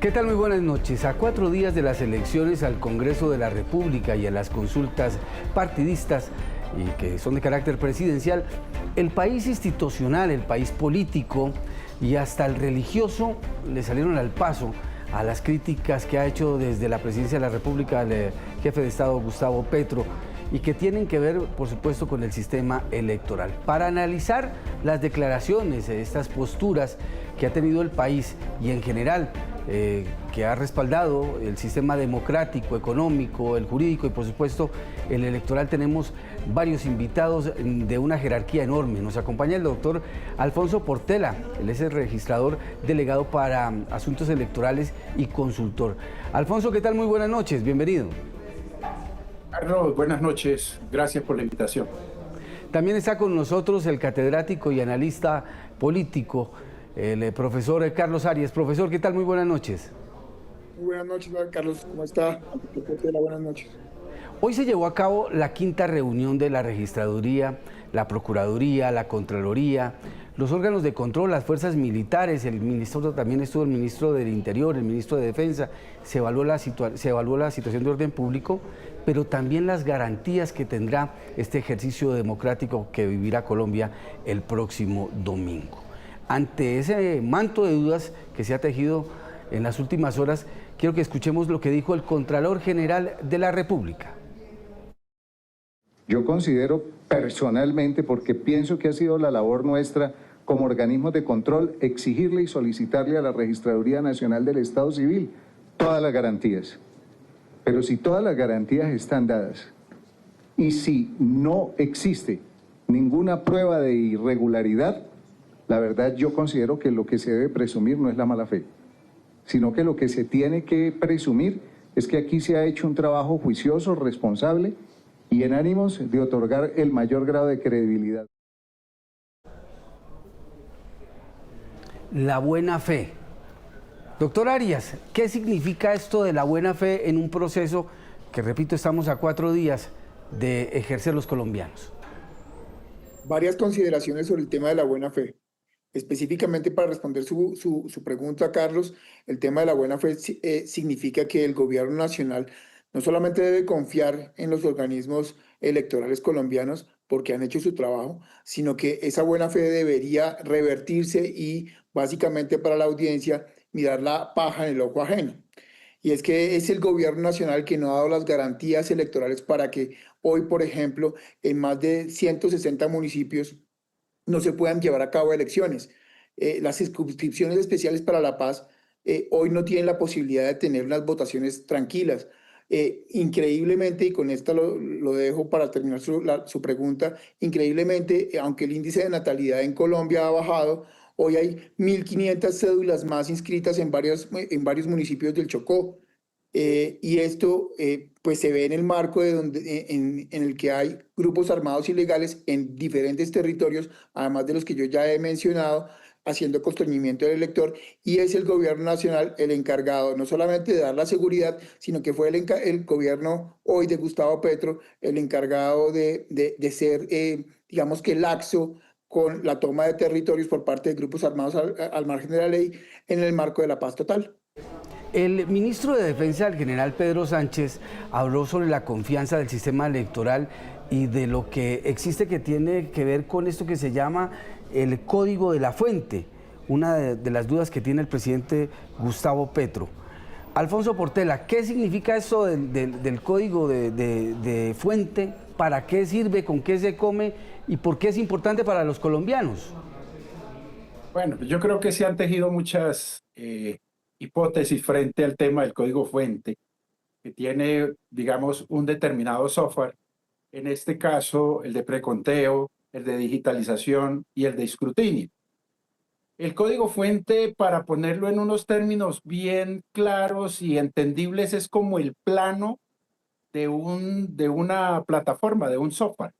¿Qué tal? Muy buenas noches. A 4 días de las elecciones al Congreso de la República y a las consultas partidistas y que son de carácter presidencial, el país institucional, el país político y hasta el religioso le salieron al paso a las críticas que ha hecho desde la presidencia de la República el jefe de Estado Gustavo Petro y que tienen que ver, por supuesto, con el sistema electoral. Para analizar las declaraciones, estas posturas que ha tenido el país y en general que ha respaldado el sistema democrático, económico, el jurídico y por supuesto el electoral, tenemos varios invitados de una jerarquía enorme. Nos acompaña el doctor Alfonso Portela, él es el registrador delegado para asuntos electorales y consultor. Alfonso, ¿qué tal? Muy buenas noches, bienvenido. Carlos, buenas noches, gracias por la invitación. También está con nosotros el catedrático y analista político, el profesor Carlos Arias. Profesor, ¿qué tal? Muy buenas noches. Muy buenas noches, Carlos, ¿cómo está? Buenas noches. Hoy se llevó a cabo la 5ª reunión de la Registraduría, la Procuraduría, la Contraloría, los órganos de control, las fuerzas militares, también estuvo el ministro del Interior, el ministro de Defensa. Se evaluó la situación de orden público, pero también las garantías que tendrá este ejercicio democrático que vivirá Colombia el próximo domingo. Ante ese manto de dudas que se ha tejido en las últimas horas, quiero que escuchemos lo que dijo el Contralor General de la República. Yo considero personalmente, porque pienso que ha sido la labor nuestra como organismos de control, exigirle y solicitarle a la Registraduría Nacional del Estado Civil todas las garantías. Pero si todas las garantías están dadas y si no existe ninguna prueba de irregularidad, la verdad yo considero que lo que se debe presumir no es la mala fe, sino que lo que se tiene que presumir es que aquí se ha hecho un trabajo juicioso, responsable y en ánimos de otorgar el mayor grado de credibilidad. La buena fe. Doctor Arias, ¿qué significa esto de la buena fe en un proceso que, repito, estamos a 4 días de ejercer los colombianos? Varias consideraciones sobre el tema de la buena fe. Específicamente para responder su pregunta, Carlos, el tema de la buena fe significa que el gobierno nacional no solamente debe confiar en los organismos electorales colombianos porque han hecho su trabajo, sino que esa buena fe debería revertirse y básicamente para la audiencia mirar la paja en el ojo ajeno. Y es que es el gobierno nacional que no ha dado las garantías electorales para que hoy, por ejemplo, en más de 160 municipios no se puedan llevar a cabo elecciones. Las circunscripciones especiales para la paz hoy no tienen la posibilidad de tener unas votaciones tranquilas. Increíblemente, y con esto lo dejo para terminar su pregunta, increíblemente, aunque el índice de natalidad en Colombia ha bajado, hoy hay 1.500 cédulas más inscritas en varios municipios del Chocó. Y esto pues se ve en el marco en el que hay grupos armados ilegales en diferentes territorios, además de los que yo ya he mencionado, haciendo constreñimiento del elector, y es el gobierno nacional el encargado no solamente de dar la seguridad, sino que fue el gobierno hoy de Gustavo Petro el encargado de ser, digamos que laxo con la toma de territorios por parte de grupos armados al margen de la ley en el marco de la paz total. El ministro de Defensa, el general Pedro Sánchez, habló sobre la confianza del sistema electoral y de lo que existe que tiene que ver con esto que se llama el código de la fuente, una de las dudas que tiene el presidente Gustavo Petro. Alfonso Portela, ¿qué significa eso del código de fuente? ¿Para qué sirve? ¿Con qué se come? ¿Y por qué es importante para los colombianos? Bueno, yo creo que se han tejido muchas hipótesis frente al tema del código fuente, que tiene, digamos, un determinado software, en este caso el de preconteo, el de digitalización y el de escrutinio. El código fuente, para ponerlo en unos términos bien claros y entendibles, es como el plano de una plataforma, de un software.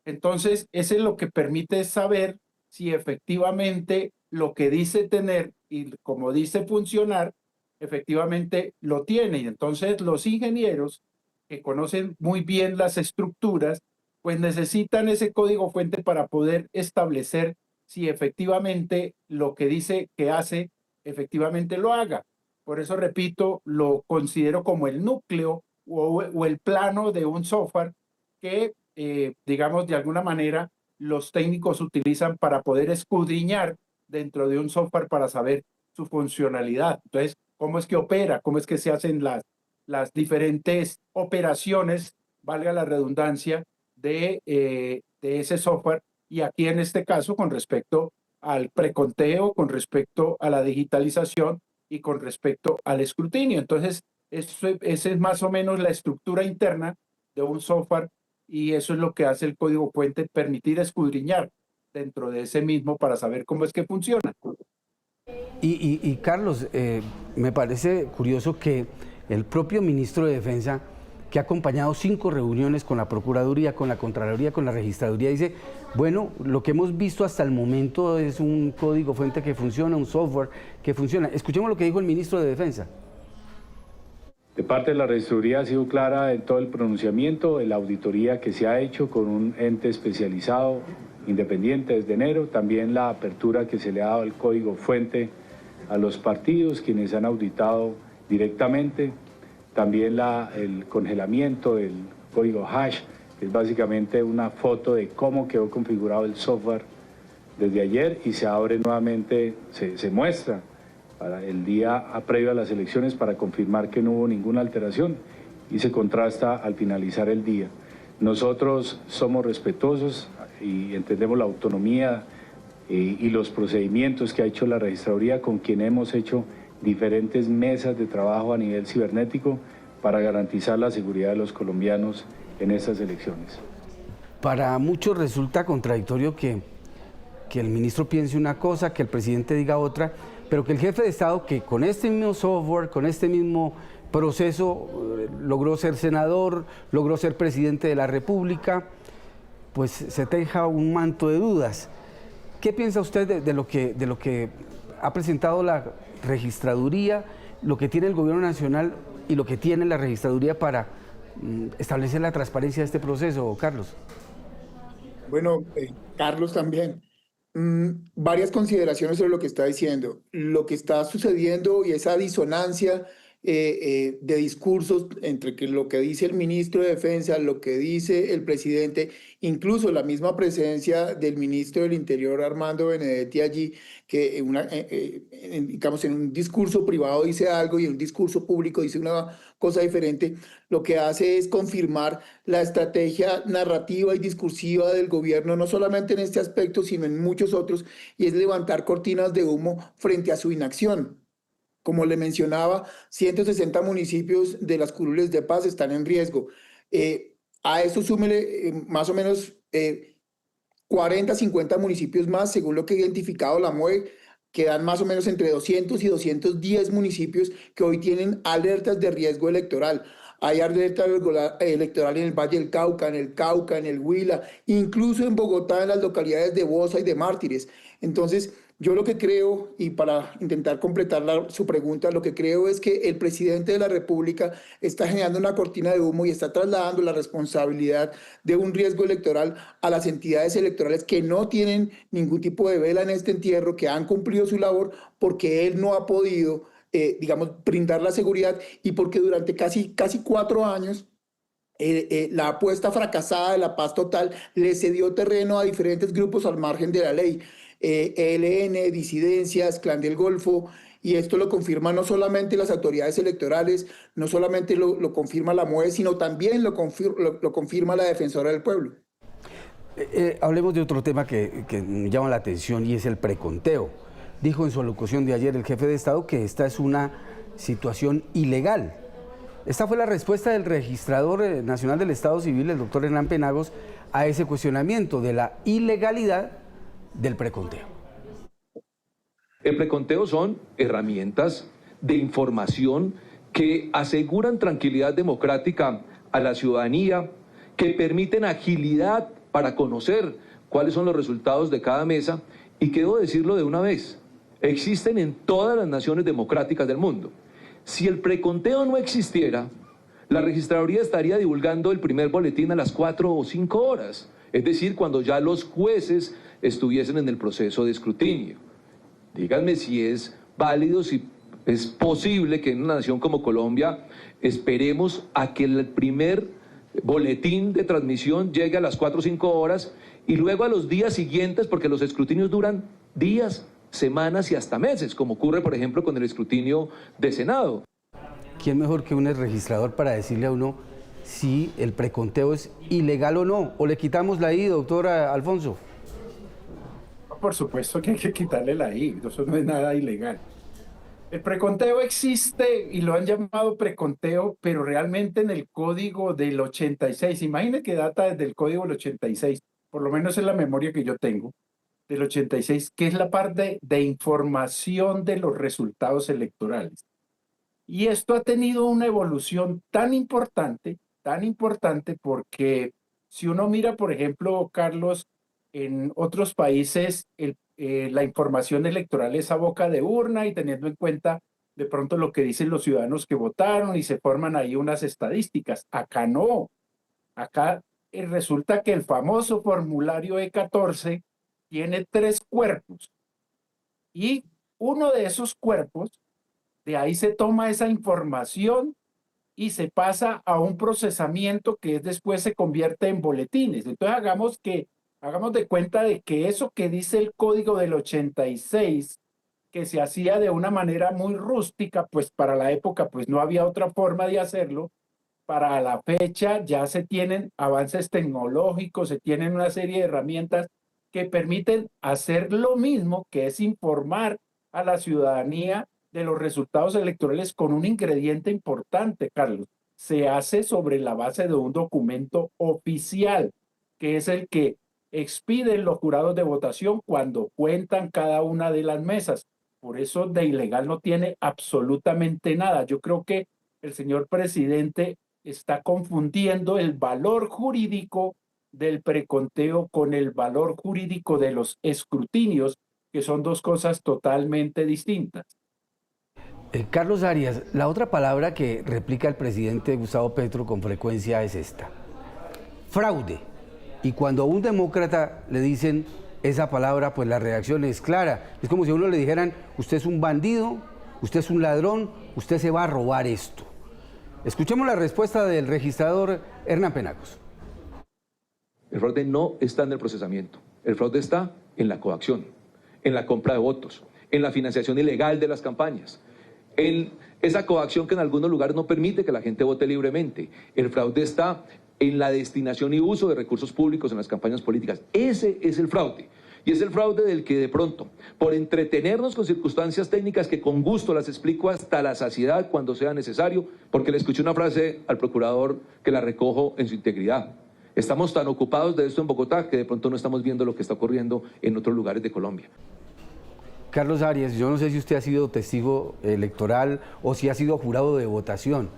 Entonces, ese es lo que permite saber si efectivamente lo que dice tener y como dice funcionar, efectivamente lo tiene. Y entonces los ingenieros que conocen muy bien las estructuras, pues necesitan ese código fuente para poder establecer si efectivamente lo que dice que hace, efectivamente lo haga. Por eso, repito, lo considero como el núcleo o el plano de un software que, digamos, de alguna manera los técnicos utilizan para poder escudriñar dentro de un software para saber su funcionalidad. Entonces, cómo es que opera, cómo es que se hacen las diferentes operaciones, valga la redundancia, de ese software. Y aquí en este caso, con respecto al preconteo, con respecto a la digitalización y con respecto al escrutinio. Entonces, esa es más o menos la estructura interna de un software y eso es lo que hace el código fuente, permitir escudriñar dentro de ese mismo para saber cómo es que funciona. Y Carlos, me parece curioso que el propio ministro de Defensa, que ha acompañado 5 reuniones con la Procuraduría, con la Contraloría, con la Registraduría, dice, bueno, lo que hemos visto hasta el momento es un código fuente que funciona, un software que funciona. Escuchemos lo que dijo el ministro de Defensa. De parte de la Registraduría ha sido clara en todo el pronunciamiento, en la auditoría que se ha hecho con un ente especializado, independiente desde enero, también la apertura que se le ha dado al código fuente a los partidos, quienes han auditado directamente, también el congelamiento del código hash, que es básicamente una foto de cómo quedó configurado el software desde ayer y se abre nuevamente, se muestra para el día previo a las elecciones para confirmar que no hubo ninguna alteración y se contrasta al finalizar el día. Nosotros somos respetuosos y entendemos la autonomía y los procedimientos que ha hecho la Registraduría, con quien hemos hecho diferentes mesas de trabajo a nivel cibernético para garantizar la seguridad de los colombianos en estas elecciones. Para muchos resulta contradictorio que el ministro piense una cosa, que el presidente diga otra, pero que el jefe de Estado, que con este mismo software, con este mismo proceso, logró ser senador, logró ser presidente de la República, pues se teja un manto de dudas. ¿Qué piensa usted de lo que ha presentado la Registraduría, lo que tiene el Gobierno Nacional y lo que tiene la Registraduría para establecer la transparencia de este proceso, Carlos? Bueno, Carlos también. Varias consideraciones sobre lo que está diciendo. Lo que está sucediendo y esa disonancia de discursos entre lo que dice el ministro de Defensa, lo que dice el presidente, incluso la misma presencia del ministro del Interior, Armando Benedetti, allí, que digamos, en un discurso privado dice algo y en un discurso público dice una cosa diferente, lo que hace es confirmar la estrategia narrativa y discursiva del gobierno, no solamente en este aspecto, sino en muchos otros, y es levantar cortinas de humo frente a su inacción. Como le mencionaba, 160 municipios de las curules de paz están en riesgo. A eso súmele más o menos 40, 50 municipios más, según lo que ha identificado la MOE, quedan más o menos entre 200 y 210 municipios que hoy tienen alertas de riesgo electoral. Hay alerta electoral en el Valle del Cauca, en el Huila, incluso en Bogotá, en las localidades de Bosa y de Mártires. Entonces, yo lo que creo, y para intentar completar su pregunta, lo que creo es que el presidente de la República está generando una cortina de humo y está trasladando la responsabilidad de un riesgo electoral a las entidades electorales que no tienen ningún tipo de vela en este entierro, que han cumplido su labor porque él no ha podido, digamos, brindar la seguridad y porque durante casi 4 años la apuesta fracasada de la paz total le cedió terreno a diferentes grupos al margen de la ley. ELN, disidencias, Clan del Golfo, y esto lo confirman no solamente las autoridades electorales, no solamente lo confirma la MOE, sino también lo confirma la Defensora del Pueblo. Hablemos de otro tema que llama la atención y es el preconteo. Dijo en su alocución de ayer el jefe de Estado que esta es una situación ilegal. Esta fue la respuesta del registrador nacional del Estado Civil, el doctor Hernán Penagos, a ese cuestionamiento de la ilegalidad del preconteo. El preconteo son herramientas de información que aseguran tranquilidad democrática a la ciudadanía, que permiten agilidad para conocer cuáles son los resultados de cada mesa y que debo decirlo de una vez, existen en todas las naciones democráticas del mundo. Si el preconteo no existiera, la Registraduría estaría divulgando el primer boletín a las 4 o 5 horas, es decir, cuando ya los jueces estuviesen en el proceso de escrutinio. Díganme si es válido, si Es posible que en una nación como Colombia esperemos a que el primer boletín de transmisión llegue a las 4 o 5 horas y luego a los días siguientes, porque los escrutinios duran días, semanas y hasta meses, como ocurre, por ejemplo, con el escrutinio de Senado. ¿Quién mejor que un registrador para decirle a uno si el preconteo es ilegal o no? ¿O le quitamos la I, doctor Alfonso? Por supuesto que hay que quitarle la I, eso no es nada ilegal. El preconteo existe y lo han llamado preconteo, pero realmente en el código del 86, imagínense que data desde el código del 86, por lo menos es la memoria que yo tengo, del 86, que es la parte de información de los resultados electorales. Y esto ha tenido una evolución tan importante porque si uno mira, por ejemplo, Carlos, en otros países la información electoral es a boca de urna y teniendo en cuenta de pronto lo que dicen los ciudadanos que votaron y se forman ahí unas estadísticas. Acá no. Acá resulta que el famoso formulario E14 tiene 3 cuerpos y uno de esos cuerpos, de ahí se toma esa información y se pasa a un procesamiento que después se convierte en boletines. Entonces hagamos de cuenta de que eso que dice el código del 86, que se hacía de una manera muy rústica, pues para la época pues no había otra forma de hacerlo. Para la fecha ya se tienen avances tecnológicos, se tienen una serie de herramientas que permiten hacer lo mismo, que es informar a la ciudadanía de los resultados electorales con un ingrediente importante, Carlos. Se hace sobre la base de un documento oficial, que es el que expiden los jurados de votación cuando cuentan cada una de las mesas. Por eso de ilegal no tiene absolutamente nada. Yo creo que el señor presidente está confundiendo el valor jurídico del preconteo con el valor jurídico de los escrutinios, que son dos cosas totalmente distintas. Carlos Arias, la otra palabra que replica el presidente Gustavo Petro con frecuencia es esta: fraude. Y cuando a un demócrata le dicen esa palabra, pues la reacción es clara. Es como si a uno le dijeran: usted es un bandido, usted es un ladrón, usted se va a robar esto. Escuchemos la respuesta del registrador Hernán Penagos. El fraude no está en el procesamiento, el fraude está en la coacción, en la compra de votos, en la financiación ilegal de las campañas, en esa coacción que en algunos lugares no permite que la gente vote libremente. El fraude está en la destinación y uso de recursos públicos en las campañas políticas. Ese es el fraude. Y es el fraude del que de pronto, por entretenernos con circunstancias técnicas que con gusto las explico hasta la saciedad cuando sea necesario, porque le escuché una frase al procurador que la recojo en su integridad. Estamos tan ocupados de esto en Bogotá que de pronto no estamos viendo lo que está ocurriendo en otros lugares de Colombia. Carlos Arias, yo no sé si usted ha sido testigo electoral o si ha sido jurado de votación,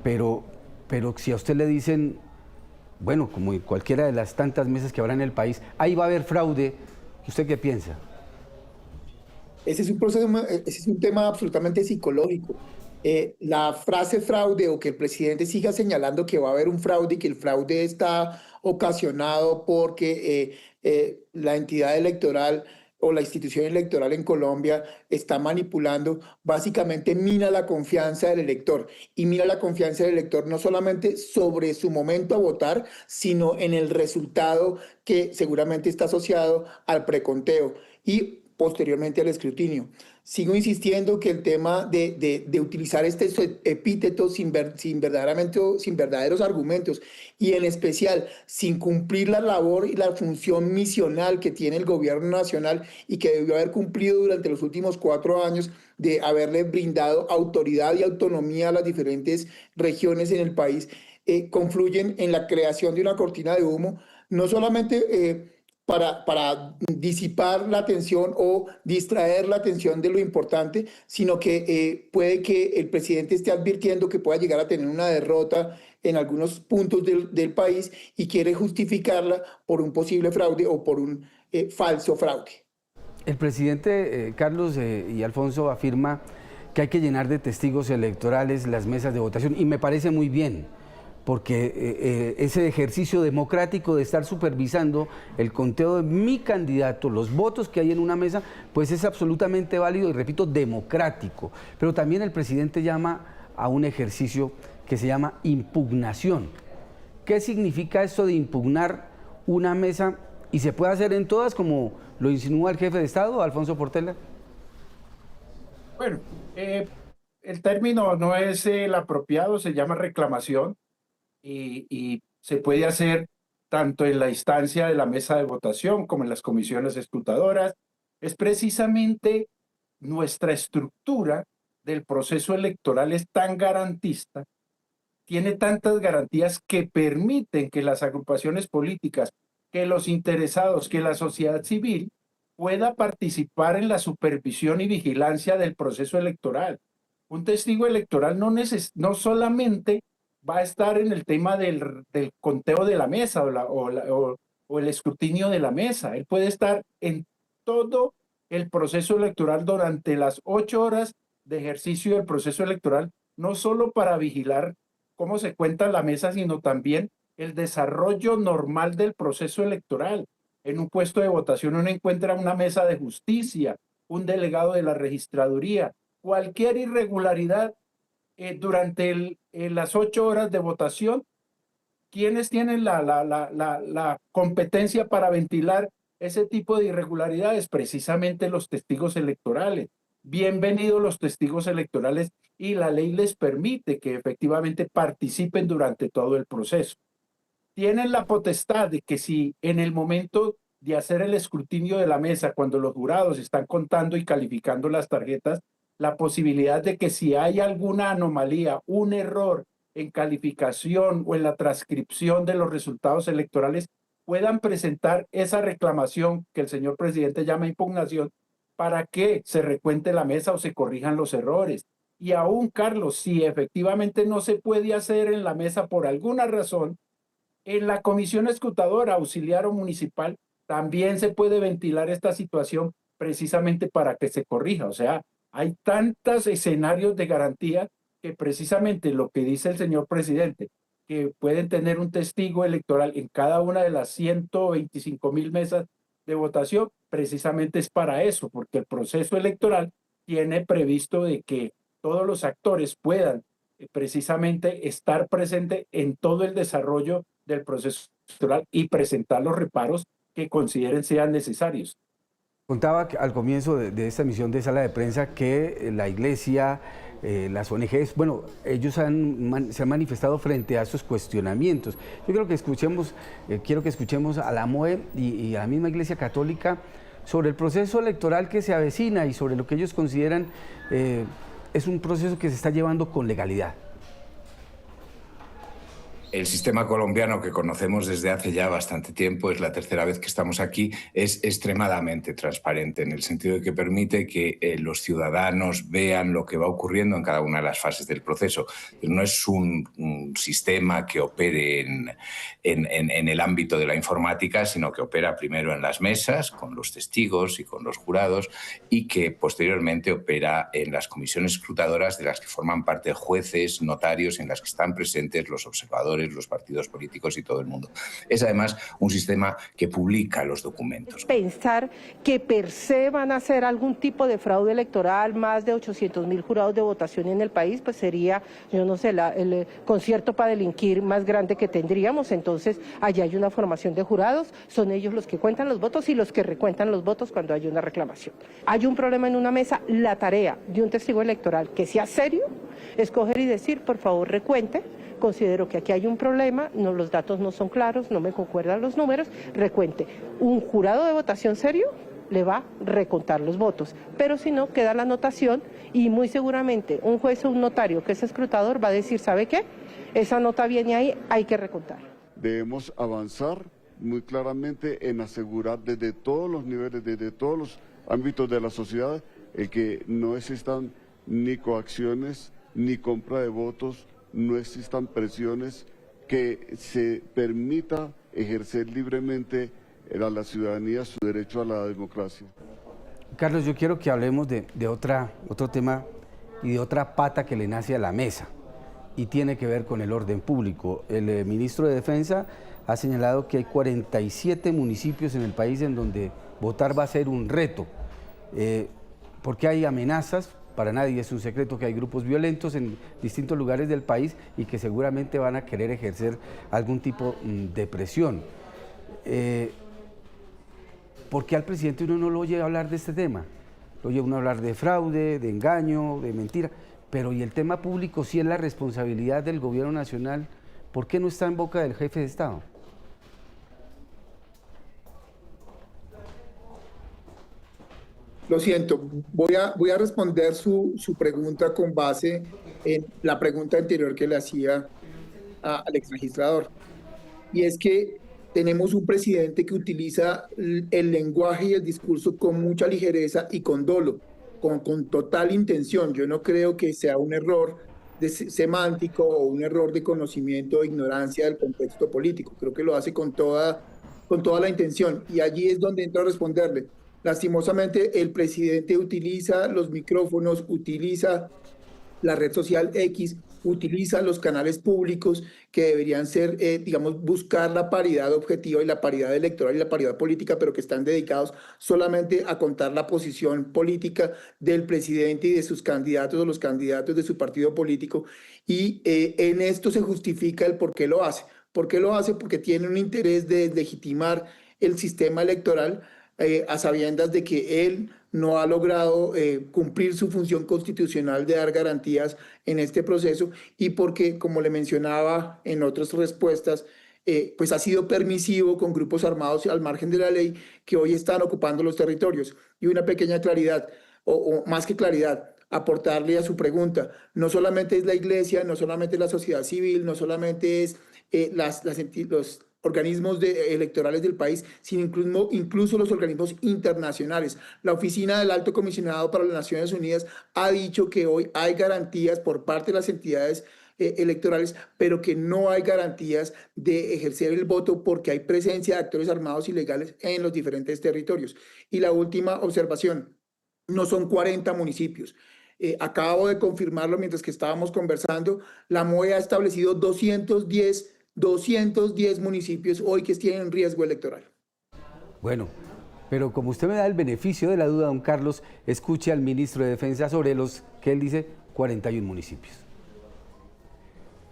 pero si a usted le dicen, bueno, como en cualquiera de las tantas mesas que habrá en el país, ahí va a haber fraude, ¿usted qué piensa? Ese es un tema absolutamente psicológico. La frase fraude o que el presidente siga señalando que va a haber un fraude y que el fraude está ocasionado porque la entidad electoral o la institución electoral en Colombia está manipulando, básicamente mina la confianza del elector. Y mina la confianza del elector no solamente sobre su momento a votar, sino en el resultado que seguramente está asociado al preconteo y posteriormente al escrutinio. Sigo insistiendo que el tema de utilizar estos epítetos sin verdaderos argumentos y en especial sin cumplir la labor y la función misional que tiene el gobierno nacional y que debió haber cumplido durante los últimos 4 años de haberle brindado autoridad y autonomía a las diferentes regiones en el país, confluyen en la creación de una cortina de humo, no solamente para disipar la atención o distraer la atención de lo importante, sino que puede que el presidente esté advirtiendo que pueda llegar a tener una derrota en algunos puntos del país y quiere justificarla por un posible fraude o por un falso fraude. El presidente Carlos y Alfonso afirma que hay que llenar de testigos electorales las mesas de votación y me parece muy bien, porque ese ejercicio democrático de estar supervisando el conteo de mi candidato, los votos que hay en una mesa, pues es absolutamente válido y, repito, democrático. Pero también el presidente llama a un ejercicio que se llama impugnación. ¿Qué significa esto de impugnar una mesa? ¿Y se puede hacer en todas, como lo insinúa el jefe de Estado, Alfonso Portela? Bueno, el término no es el apropiado, se llama reclamación y se puede hacer tanto en la instancia de la mesa de votación como en las comisiones escrutadoras. Es precisamente nuestra estructura del proceso electoral es tan garantista, tiene tantas garantías que permiten que las agrupaciones políticas, que los interesados, que la sociedad civil pueda participar en la supervisión y vigilancia del proceso electoral. Un testigo electoral no solamente va a estar en el tema del conteo de la mesa o el escrutinio de la mesa, él puede estar en todo el proceso electoral durante las 8 horas de ejercicio del proceso electoral, no solo para vigilar cómo se cuenta la mesa, sino también el desarrollo normal del proceso electoral. En un puesto de votación uno encuentra una mesa de justicia, un delegado de la registraduría, cualquier irregularidad durante las 8 horas de votación. ¿Quiénes tienen la competencia para ventilar ese tipo de irregularidades? Precisamente los testigos electorales. Bienvenidos los testigos electorales, y la ley les permite que efectivamente participen durante todo el proceso. Tienen la potestad de que si en el momento de hacer el escrutinio de la mesa, cuando los jurados están contando y calificando las tarjetas, la posibilidad de que si hay alguna anomalía, un error en calificación o en la transcripción de los resultados electorales, puedan presentar esa reclamación que el señor presidente llama impugnación, para que se recuente la mesa o se corrijan los errores. Y aún, Carlos, si efectivamente no se puede hacer en la mesa por alguna razón, en la comisión escrutadora, auxiliar o municipal, también se puede ventilar esta situación precisamente para que se corrija. O sea, hay tantos escenarios de garantía que precisamente lo que dice el señor presidente, que pueden tener un testigo electoral en cada una de las 125,000 mesas de votación, precisamente es para eso, porque el proceso electoral tiene previsto de que todos los actores puedan precisamente estar presentes en todo el desarrollo del proceso electoral y presentar los reparos que consideren sean necesarios. Contaba al comienzo de esta emisión de Sala de Prensa que la Iglesia, las ONGs, bueno, ellos se han manifestado frente a estos cuestionamientos. Yo creo que quiero que escuchemos a la MOE y a la misma Iglesia Católica sobre el proceso electoral que se avecina y sobre lo que ellos consideran es un proceso que se está llevando con legalidad. El sistema colombiano que conocemos desde hace ya bastante tiempo, es la tercera vez que estamos aquí, es extremadamente transparente en el sentido de que permite que los ciudadanos vean lo que va ocurriendo en cada una de las fases del proceso. No es un sistema que opere en el ámbito de la informática, sino que opera primero en las mesas, con los testigos y con los jurados, y que posteriormente opera en las comisiones escrutadoras de las que forman parte jueces, notarios, en las que están presentes los observadores, los partidos políticos y todo el mundo. Es además un sistema que publica los documentos. Pensar que per se van a hacer algún tipo de fraude electoral, más de 800,000 jurados de votación en el país, pues sería, yo no sé, el concierto para delinquir más grande que tendríamos. Entonces, allá hay una formación de jurados, son ellos los que cuentan los votos y los que recuentan los votos cuando hay una reclamación. Hay un problema en una mesa, la tarea de un testigo electoral que sea serio es coger y decir, por favor, recuente. Considero que aquí hay un problema, los datos no son claros, no me concuerdan los números, recuente. Un jurado de votación serio le va a recontar los votos, pero si no, queda la anotación y muy seguramente un juez o un notario que es escrutador va a decir, ¿sabe qué? Esa nota viene ahí, hay que recontar. Debemos avanzar muy claramente en asegurar desde todos los niveles, desde todos los ámbitos de la sociedad, el que no existan ni coacciones, ni compra de votos, no existan presiones, que se permita ejercer libremente a la ciudadanía su derecho a la democracia. Carlos, yo quiero que hablemos de otro tema y de otra pata que le nace a la mesa, y tiene que ver con el orden público. El ministro de Defensa ha señalado que hay 47 municipios en el país en donde votar va a ser un reto, porque hay amenazas. Para nadie es un secreto que hay grupos violentos en distintos lugares del país y que seguramente van a querer ejercer algún tipo de presión. ¿Por qué al presidente uno no lo oye hablar de este tema? Lo oye uno hablar de fraude, de engaño, de mentira, pero y el tema público sí es la responsabilidad del gobierno nacional. ¿Por qué no está en boca del jefe de Estado? Lo siento, voy a responder su pregunta con base en la pregunta anterior que le hacía al exregistrador. Y es que tenemos un presidente que utiliza el lenguaje y el discurso con mucha ligereza y con dolo, con total intención. Yo no creo que sea un error semántico o un error de conocimiento o ignorancia del contexto político. Creo que lo hace con toda la intención. Y allí es donde entro a responderle. Lastimosamente, el presidente utiliza los micrófonos, utiliza la red social X, utiliza los canales públicos que deberían ser, digamos, buscar la paridad objetiva y la paridad electoral y la paridad política, pero que están dedicados solamente a contar la posición política del presidente y de sus candidatos o los candidatos de su partido político. Y en esto se justifica el por qué lo hace. ¿Por qué lo hace? Porque tiene un interés de legitimar el sistema electoral, a sabiendas de que él no ha logrado cumplir su función constitucional de dar garantías en este proceso y porque, como le mencionaba en otras respuestas, pues ha sido permisivo con grupos armados al margen de la ley que hoy están ocupando los territorios. Y una pequeña claridad, o más que claridad, aportarle a su pregunta. No solamente es la iglesia, no solamente es la sociedad civil, no solamente es los organismos electorales del país, sino incluso los organismos internacionales. La Oficina del Alto Comisionado para las Naciones Unidas ha dicho que hoy hay garantías por parte de las entidades electorales, pero que no hay garantías de ejercer el voto porque hay presencia de actores armados ilegales en los diferentes territorios. Y la última observación, no son 40 municipios. Acabo de confirmarlo mientras que estábamos conversando, la MOE ha establecido 210 municipios hoy que tienen riesgo electoral. Bueno, pero como usted me da el beneficio de la duda, don Carlos, escuche al ministro de Defensa sobre los que él dice 41 municipios.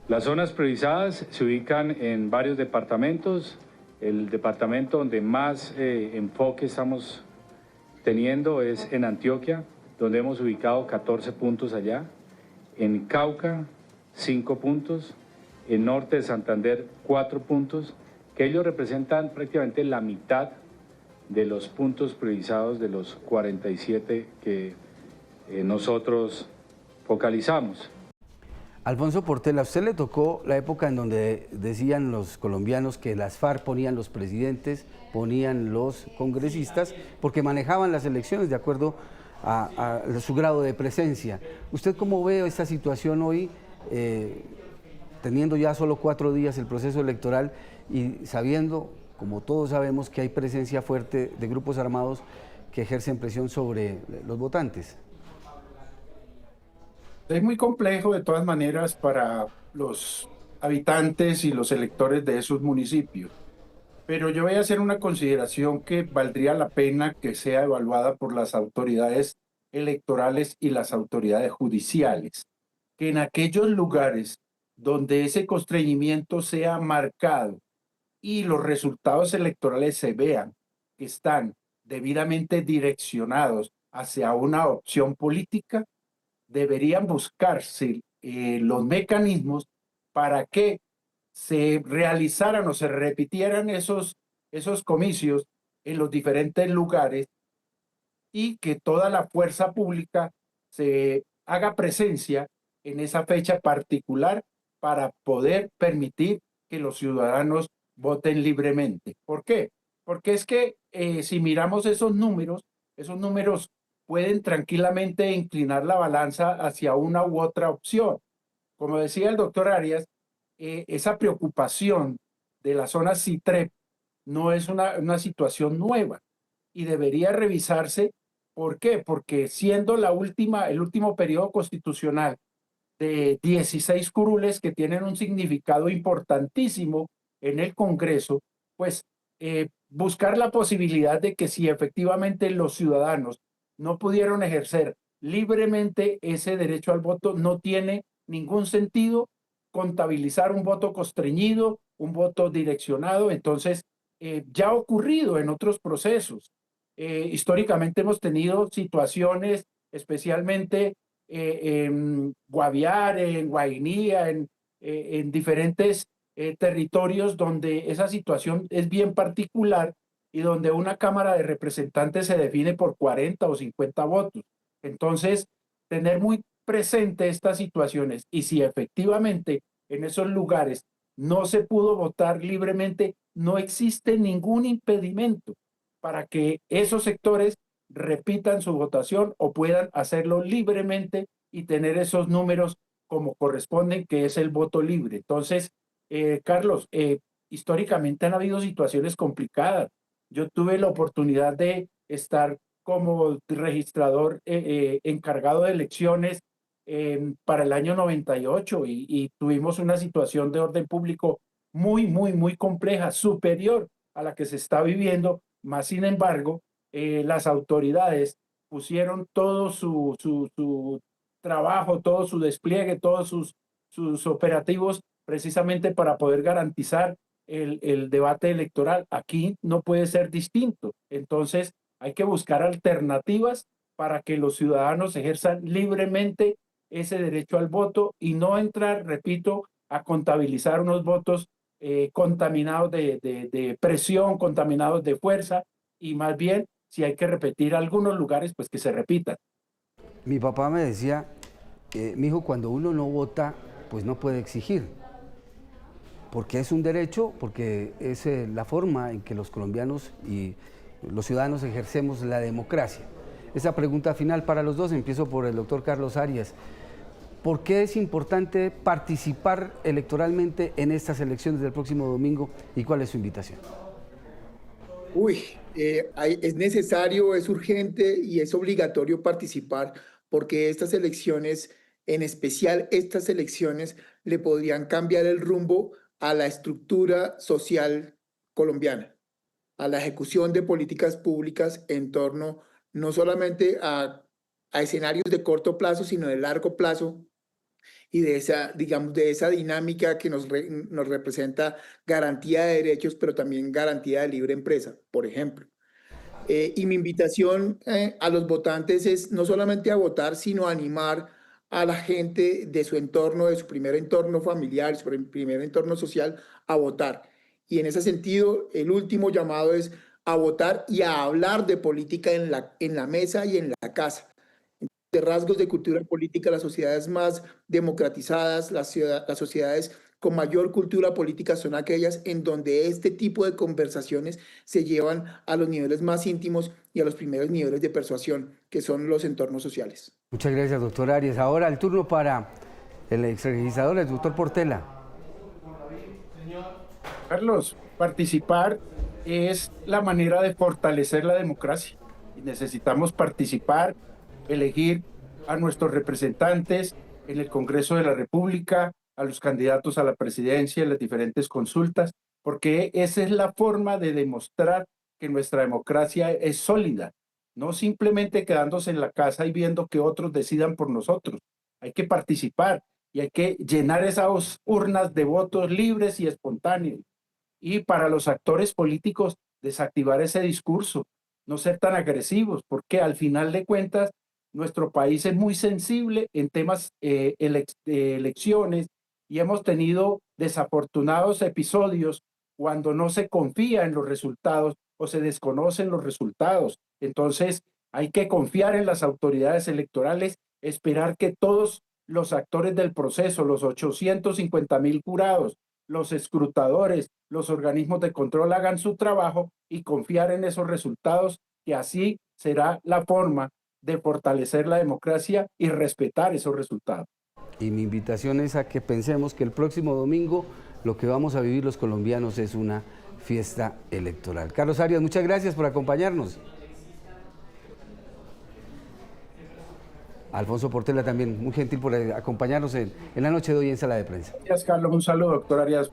Las zonas priorizadas se ubican en varios departamentos. El departamento donde más enfoque estamos teniendo es en Antioquia, donde hemos ubicado 14 puntos allá. En Cauca, 5 puntos. En norte de Santander, 4 puntos, que ellos representan prácticamente la mitad de los puntos priorizados de los 47 que nosotros focalizamos. Alfonso Portela, a usted le tocó la época en donde decían los colombianos que las FARC ponían los presidentes, ponían los congresistas, porque manejaban las elecciones de acuerdo a su grado de presencia. ¿Usted cómo ve esta situación hoy? Teniendo ya solo 4 días el proceso electoral y sabiendo, como todos sabemos, que hay presencia fuerte de grupos armados que ejercen presión sobre los votantes. Es muy complejo de todas maneras para los habitantes y los electores de esos municipios, pero yo voy a hacer una consideración que valdría la pena que sea evaluada por las autoridades electorales y las autoridades judiciales, que en aquellos lugares donde ese constreñimiento sea marcado y los resultados electorales se vean que están debidamente direccionados hacia una opción política, deberían buscarse los mecanismos para que se realizaran o se repitieran esos comicios en los diferentes lugares y que toda la fuerza pública se haga presencia en esa fecha particular para poder permitir que los ciudadanos voten libremente. ¿Por qué? Porque es que si miramos esos números pueden tranquilamente inclinar la balanza hacia una u otra opción. Como decía el doctor Arias, esa preocupación de la zona CITREP no es una situación nueva y debería revisarse. ¿Por qué? Porque siendo el último periodo constitucional de 16 curules que tienen un significado importantísimo en el Congreso, pues buscar la posibilidad de que si efectivamente los ciudadanos no pudieron ejercer libremente ese derecho al voto, no tiene ningún sentido contabilizar un voto constreñido, un voto direccionado. Entonces, ya ha ocurrido en otros procesos. Históricamente hemos tenido situaciones, especialmente en Guaviare, en Guainía, en diferentes territorios donde esa situación es bien particular y donde una Cámara de Representantes se define por 40 o 50 votos. Entonces, tener muy presente estas situaciones y si efectivamente en esos lugares no se pudo votar libremente, no existe ningún impedimento para que esos sectores repitan su votación o puedan hacerlo libremente y tener esos números como corresponden, que es el voto libre. Entonces, Carlos, históricamente han habido situaciones complicadas. Yo tuve la oportunidad de estar como registrador encargado de elecciones para el año 98 y tuvimos una situación de orden público muy compleja, superior a la que se está viviendo, más sin embargo, las autoridades pusieron todo su trabajo, todo su despliegue, todos sus operativos precisamente para poder garantizar el debate electoral. Aquí no puede ser distinto. Entonces, hay que buscar alternativas para que los ciudadanos ejerzan libremente ese derecho al voto y no entrar, repito, a contabilizar unos votos contaminados de presión, contaminados de fuerza, y más bien, si hay que repetir algunos lugares, pues que se repitan. Mi papá me decía, mijo, cuando uno no vota, pues no puede exigir, porque es un derecho, porque es la forma en que los colombianos y los ciudadanos ejercemos la democracia. Esa pregunta final para los dos, empiezo por el doctor Carlos Arias. ¿Por qué es importante participar electoralmente en estas elecciones del próximo domingo y cuál es su invitación? Es necesario, es urgente y es obligatorio participar porque estas elecciones, en especial estas elecciones, le podrían cambiar el rumbo a la estructura social colombiana, a la ejecución de políticas públicas en torno no solamente a escenarios de corto plazo, sino de largo plazo, y de esa, digamos, de esa dinámica que nos representa garantía de derechos, pero también garantía de libre empresa, por ejemplo. Y mi invitación a los votantes es no solamente a votar, sino a animar a la gente de su entorno, de su primer entorno familiar, su primer entorno social, a votar. Y en ese sentido, el último llamado es a votar y a hablar de política en la mesa y en la casa. De rasgos de cultura política, las sociedades más democratizadas, las sociedades con mayor cultura política son aquellas en donde este tipo de conversaciones se llevan a los niveles más íntimos y a los primeros niveles de persuasión, que son los entornos sociales. Muchas gracias, doctor Arias. Ahora el turno para el exregistrador, el doctor Portela. Carlos, participar es la manera de fortalecer la democracia. Y necesitamos participar, elegir a nuestros representantes en el Congreso de la República, a los candidatos a la presidencia, en las diferentes consultas, porque esa es la forma de demostrar que nuestra democracia es sólida, no simplemente quedándose en la casa y viendo que otros decidan por nosotros. Hay que participar y hay que llenar esas urnas de votos libres y espontáneos. Y para los actores políticos, desactivar ese discurso, no ser tan agresivos, porque al final de cuentas, nuestro país es muy sensible en temas de elecciones y hemos tenido desafortunados episodios cuando no se confía en los resultados o se desconocen los resultados. Entonces, hay que confiar en las autoridades electorales, esperar que todos los actores del proceso, los 850,000 jurados, los escrutadores, los organismos de control hagan su trabajo y confiar en esos resultados, que así será la forma de fortalecer la democracia y respetar esos resultados. Y mi invitación es a que pensemos que el próximo domingo lo que vamos a vivir los colombianos es una fiesta electoral. Carlos Arias, muchas gracias por acompañarnos. Alfonso Portela también, muy gentil por acompañarnos en la noche de hoy en Sala de Prensa. Gracias, Carlos. Un saludo, doctor Arias.